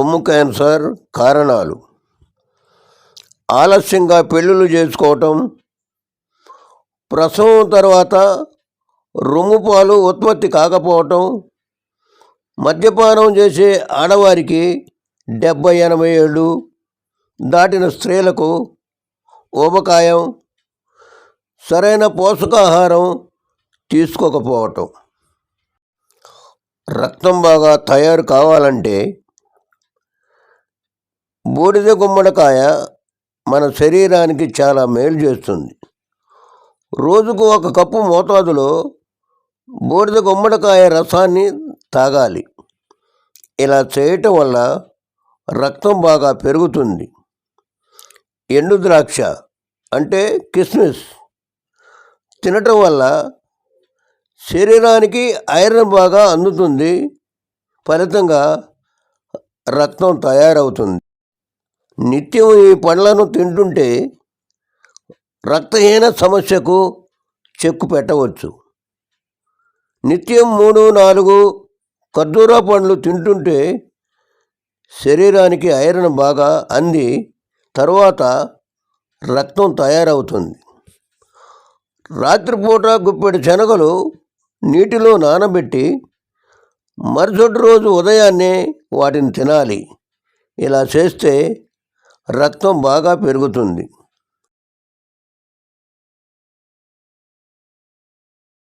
రొమ్ము క్యాన్సర్ కారణాలు: ఆలస్యంగా పెళ్ళిళ్ళు చేసుకోవటం, ప్రసవం తర్వాత రొమ్ము పాలు ఉత్పత్తి కాకపోవటం, మద్యపానం చేసే ఆడవారికి 70-80 ఏళ్ళు దాటిన స్త్రీలకు ఊబకాయం, సరైన పోషకాహారం తీసుకోకపోవటం. రక్తం బాగా తయారు కావాలంటే బూడిద గుమ్మడికాయ మన శరీరానికి చాలా మేలు చేస్తుంది. రోజుకు 1 కప్పు మోతాదులో బూడిద గుమ్మడికాయ రసాన్ని తాగాలి. ఇలా చేయటం వల్ల రక్తం బాగా పెరుగుతుంది. ఎండు ద్రాక్ష అంటే కిస్మిస్ తినటం వల్ల శరీరానికి ఐరన్ బాగా అందుతుంది. ఫలితంగా రక్తం తయారవుతుంది. నిత్యం ఈ పండ్లను తింటుంటే రక్తహీన సమస్యకు చెక్కు పెట్టవచ్చు. నిత్యం 3-4 ఖర్జూరా పండ్లు తింటుంటే శరీరానికి ఐరన్ బాగా అంది తరువాత రక్తం తయారవుతుంది. రాత్రిపూట గుప్పెడు శనగలు నీటిలో నానబెట్టి మరుసటి రోజు ఉదయాన్నే వాటిని తినాలి. ఇలా చేస్తే రక్తం బాగా పెరుగుతుంది.